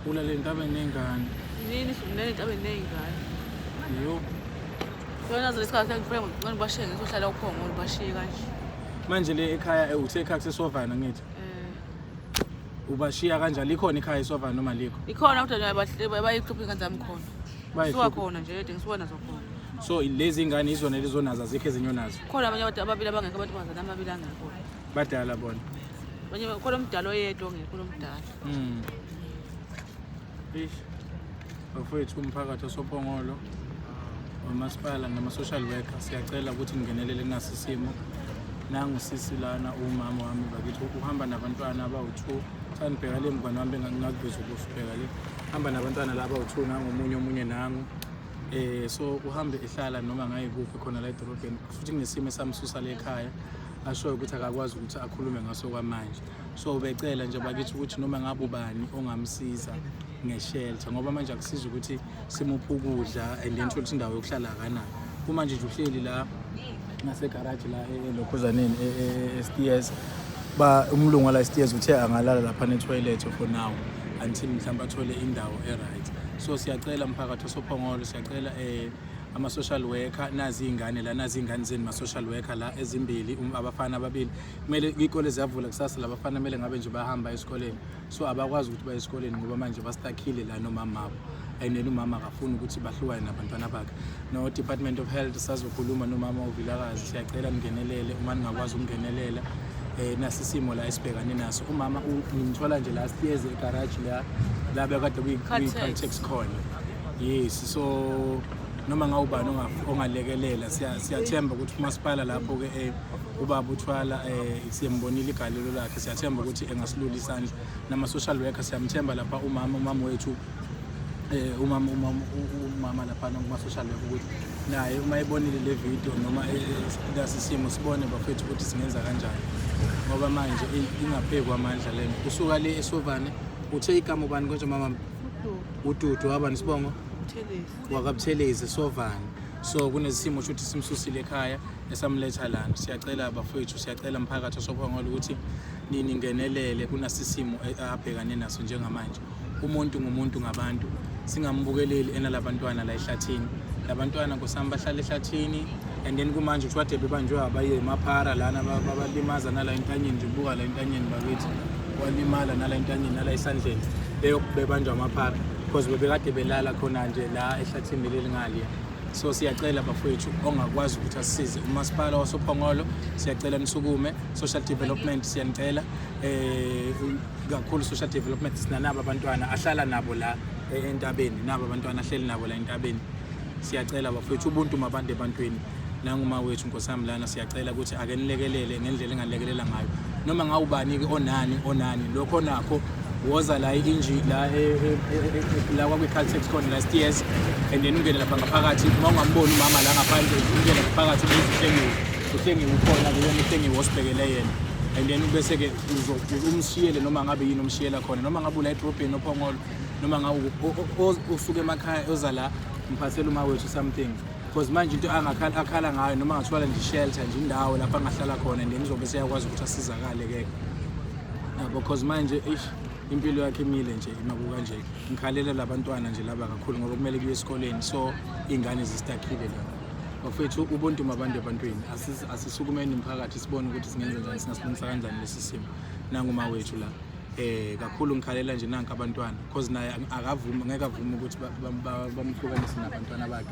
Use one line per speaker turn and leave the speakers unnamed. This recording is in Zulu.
Ulale entabeni nengane.
Yini sikunene entabeni ney'ngane?
Yo.
Yona lesikhathi engifike ngibashiye ngizohlala uphongo ngibashiye kanje.
Manje le ekhaya uthe ekhaya kusesovana ngithi. Ubashiya kanjani? Likhona ikhaya eSovana noma likho?
Ikhona kodwa bayikhuphe ingane zami khona. Suka khona nje yedwa ngisuka nazo khona.
So lezi ingane izona lezonazo azikho ezinye onazo.
Khona abanye abantu ababili abangekho amantombazane amabili angekho.
Badala bona.
Manje khona umdala oyedwa ongekho omdala.
Bafowethu umphakathi oSophongolo umasipala nama-social worker siyacela ukuthi ningenelele kunaso isimo. Nangu sisi lana umama wami bakithi uhamba nabantwana abawu-2 sanibheka le mngane wami engingakuveza ukufika le hamba nabantwana laba abawu-2 omunye nangu so uhambe ehlala noma ngayikuphi khona la edolobheni futhi kunesimo esamsusa le ekhaya ashoyo ukuthi akakwazi ukuthi akhulume ngaso kwamanje so ubecela nje bakithi ukuthi noma ngabe ubani ongamsiza nge-shelter ngoba manje akusiza ukuthi simuphe ukudla and then thola indawo yokuhlala akanayo uma nje uhleli la ngasegarage la elokhuzaneni eSTS umlungu wala eSTS uthe angalala lapha ne-toilet for now until mhlawumbe athole indawo e-right so siyacela umphakathi oSophongolo siyacela ama-social worker nazi ingane zeni ma-social worker la ezimbili abafana ababili kumele ikole ziyavula kusasa labafana kumele ngabe nje bahamba esikoleni so abakwazi ukuthi baye esikoleni ngoba manje bastakhile la nomama wabo and then umama akafuni ukuthi bahlukane nabantwana bakhe no Department of Health sazokhuluma nomama uVilakazi siyacela ningenelele uma ningakwazi ukungenelela nasisimo la esibhekane naso umama ngimthola nje last years egarage la bekade kuyi-Caltex khona yes so noma ngawubani ongalekelela siyathemba ukuthi umasipala lapho ke ubaba uthwala siyembonile igalelo lakhe siyathemba ukuthi engasilula isandla nama-social worker siyamthemba lapha umama wethu umama lapha kuma-social worker ukuthi naye uma ebonile le video noma lasisimo sibone bafethu ukuthi singenza kanjani ngoba manje ingaphekwa amandla lena usuka le eSovana uthe igama ubani konje mama uDudu wabani sibongo wakabuthelezi eSovana so kunesimo ukuthi simsusile ekhaya esamletha lana siyacela abafowethu siyacela umphakathi oSophongolo ukuthi ningenelele kunasisimo abhekane naso njengamanje umuntu ngumuntu ngabantu singambukeleli enalabantwana la ehlathini labantwana ngosamba bahlala ehlathini and then kumanje kuthiwa bebanjwe abaye emaphara lana babalimaza nala entanyeni nje buka la entanyeni bakithi walimala nala entanyeni nala esandleni bebanjwa amaphara because bebekade belala khona nje la ehlathini leli ngaliya so siyacela bafowethu ongakwazi ukuthi asisize umasipala waSophongolo siyacela nisukume social development siyanicela kakhulu social development sinanabo abantwana ahlala nabo la entabeni nabo abantwana ahleli nabo la entabeni siyacela bafowethu ubuntu mabande ebantwini nanguma wethu nkosami lana siyacela ukuthi ake nilekelele ngendlela engalekelela ngayo noma ngawubani ke onani lokho nakho woza la inji la kwakwi-Caltex khona last years and then ungene lapha ngaphakathi uma ungamboni umama la ngaphandle ungene ngaphakathi uhlengiwe ukhona kuyona uhlengiwe osibhekele yena and then bese-ke umshiyele noma ngabe yini umshiyela khona noma ngabe ula edrobheni oPhongolo noma ngabe usuke emakhaya oza la mphathele uma wethu something because manje into akhala ngayo noma ngathola nje shelter nje indawo lapha angahlala khona and then ngizobe seyakwazi ukuthi asizakale-ke because manje impilo yakhe emile nje imakuka nje ngikhalela labantwana nje laba kakhulu ngoba kumele kuye esikoleni so ingane zistakhile la bafethu ubuntu mabantu ebantwini asisukumeni umphakathi sibone ukuthi singenza njani singasilungisa kanjani lesi simo nanguma wethu la kakhulu ngikhalela nje nanka abantwana because naye ngeke avume ukuthi bamhlukanise nabantwana bakhe